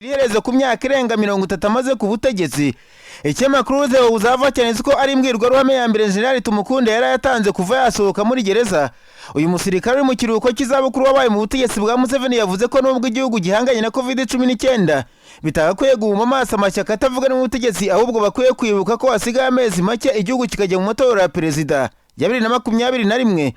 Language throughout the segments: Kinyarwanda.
iherezo ku myaka irenga 30 amaze ku butegetsi. Ikinyamakuru Theo Uzava cyanditse ko ari imbwirwaruhame ya mbere General Tumukunde yari yatanze kuva yasohoka muri gereza. Uyu musirikare uri mu kiruhuko cy'izabukuru wabaye mu butegetsi bwa Museveni yavuze ko nubwo igihugu gihanganye na COVID-19 bitagakwiye guhuma amaso amashyaka atavuga n'ubutegetsi, ahubwo bakwiye kwibuka ko hasigaye amezi make igihugu kikajya mu matora ya perezida ya 2021.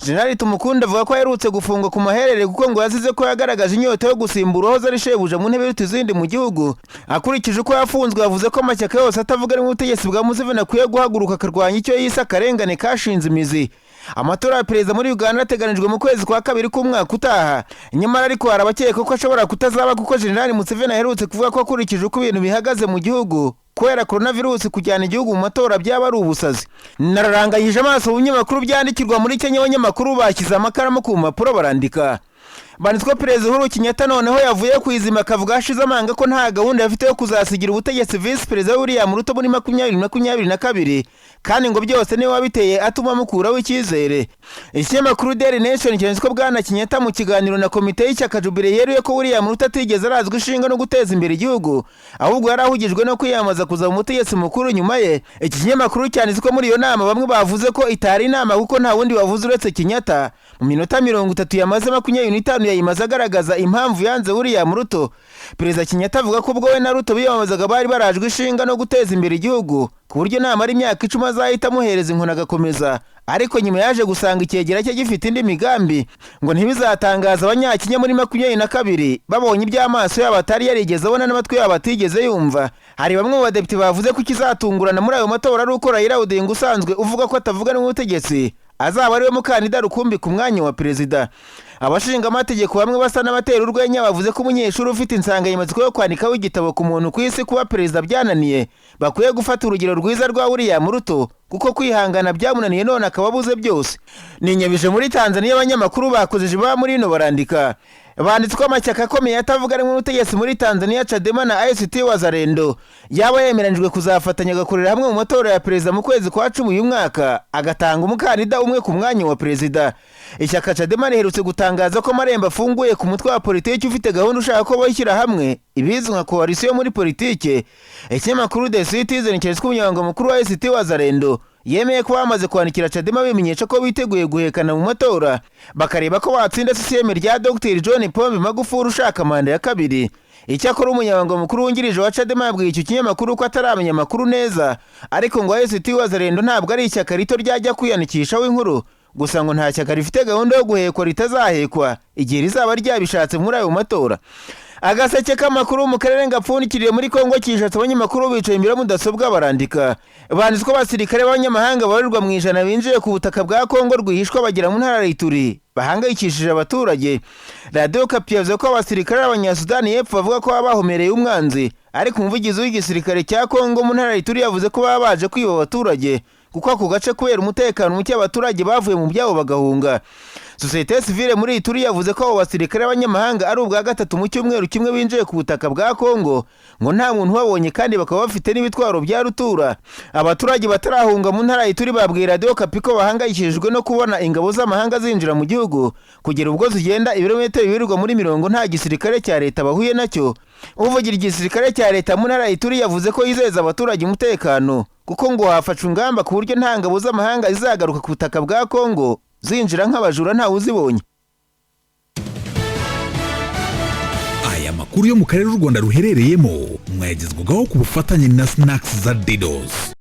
General Tumukunde avuga ko aherutse gufungwa ku maherere kuko ngo yazize ko yagaragaje inyota yo gusimbura uhoze ari shebuja mu ntebe y'utuzindi mu gihugu. Akurikije uko yafunzwe yavuze ko amashyaka yose atavuga n'ubutegetsi bwa Museveni akwiye guhaguruka akarwanya icyo yise akarengane kashinze imizi. Amatora ya perezida muri Uganda ateganijwe mu kwezi kwa kabiri k'umwaka utaha. Nyamara ariko hari abakeka ko ashobora kutazaba kuko General Museveni aherutse kuvuga ko akurikije uko ibintu bihagaze mu gihugu kubera coronavirus kujyana igihugu mu matora byaba ari ubusazi. Nararanganyije amaso mu binyamakuru byandikirwa muri Kenya, abanyamakuru bashyize amakaramu ku mpapuro barandika. Banditswe Perezida Uhuru Kenyatta noneho yavuye kwizima akavuga ashize amanga ko nta gahunda yafite yo kuzasigira ubutegetsi Vice Perezida William Ruto muri 2022 kandi ngo byose niwe wabiteye atuma mukuraho icyizere. Ikinyamakuru Daily Nation cyanditswe Bwana Kenyatta mu kiganiro na komite y'ishyaka Jubilee yeruye ko William Ruto atigeze arazwa ishinga no guteza imbere igihugu, ahubwo yarahugijwe no kwiyamaza kuza mu mutegetsi mukuru nyuma ye. Iki kinyamakuru cyanditswe muri iyo nama bamwe bavuze ko itari inama kuko nta wundi wavuze uretse Kenyatta. Mu minota 30 yamaze 25 yayimaze agaragaza impamvu yanze William Ruto. Perezida Kenyatta avuga ko ubwo we na Ruto biyamamazaga bari barajwe ishinga no guteza imbere igihugu ku buryo namara imyaka 10 azahita amuhereza inkoni agakomeza, ariko nyuma yaje gusanga icyegera cye gifite indi migambi ngo ntibizatangaza abanyakenya muri 2022 babonye iby'amaso yabo atari yarigeze abona n'amatwi yabo atigeze yumva. Hari bamwe mu badepite bavuze ko ikizatungurana muri ayo matora ari uko Raila Odinga usanzwe uvuga ko atavuga n'ubutegetsi azaba ariwe mukandida rukumbi ku mwanya wa perezida. Abashinga amategeko bamwe basa n'abatera urwenya bavuze ko umunyeshuri ufite insanganyamatsiko yo kwandikaho igitabo ku muntu ku isi kuba perezida byananiye bakwiye gufata urugero rwiza rwa William Ruto kuko kwihangana byamunaniye none akaba abuze byose. Ninyabije muri Tanzania abanyamakuru bakojeje ba muri no barandika. Banditse ko amashyaka akomeye atavuga n'ubutegetsi muri Tanzania Chadema na ACT Wazalendo yaba yemeranijwe kuzafatanya agakorera hamwe mu matora ya perezida mu kwezi kwa 10 uyu mwaka agatanga umukandida umwe ku mwanya wa perezida. Ishyaka Chadema riherutse gutangaza ko amarembo afunguye ku mutwe wa politiki ufite gahunda ushaka ko bashyira hamwe ibizwi nka coalition muri politiki. Ikinyamakuru The Citizen cyanditswe umunyamabanga mukuru wa ACT Wazalendo yemeye ko bamaze kwandikira Chadema bimenyesha ko biteguye guhekana mu matora bakareba ko watsinda CCM rya Dr John Pombe Magufuli ushaka manda ya kabiri. Icyakora umunyamabanga mukuru wungirije wa Chadema yabwiye icyo kinyamakuru ko ataramenya amakuru neza, ariko ngo ACT Wazalendo ntabwo ari ishyaka rito ryajya kwiyandikishaho inkuru gusa ngo nta shyaka rifite gahunda yo guhekwa ritazahekwa igihe rizaba ryabishatse muri ayo matora. Agaseke k'amakuru mu karere ngapfundikiriye muri Kongo kishatse abanyamakuru bicaye imbere mudasobwa barandika. Banditswe abasirikare b'abanyamahanga barirwa mu ijana binjiye ku butaka bwa Kongo rwihishwa bagera mu ntara y'Ituri bahangayikishije abaturage. Radio Okapi yavuze ko abasirikare b'Abanyasudani y'Epfo bavuga ko bahomereye umwanzi, ariko umuvugizi w'igisirikare cya Kongo mu ntara y'Ituri yavuze ko baje kwiba abaturage kuko ako gace kubera umutekano muke abaturage bavuye mu byabo bagahunga. Societe civile muri Ituri yavuze ko abo basirikare b'abanyamahanga ari ubwa gatatu mu cyumweru kimwe binjiye ku butaka bwa Kongo ngo nta muntu babonye kandi bakaba bafite n'ibitwaro bya rutura. Abaturage batarahunga mu ntara y'Ituri babwira Radio Okapi ko bahangayikishijwe no kubona ingabo z'amahanga zinjira mu gihugu kugera ubwo zigenda ibirometero birirwa muri 40 nta gisirikare cya leta bahuye nacyo. Uvugira igisirikare cya leta mu ntara y'Ituri yavuze ko yizeza abaturage umutekano kuko ngo hafashwe ingamba ku buryo nta ngabo z'amahanga zizagaruka ku butaka bwa Kongo zinjira nk'abajura nta uzibonye. Aya makuru yo mu karere u Rwanda ruherereyemo mwagezweho ku bufatanye na Snacks za Didos.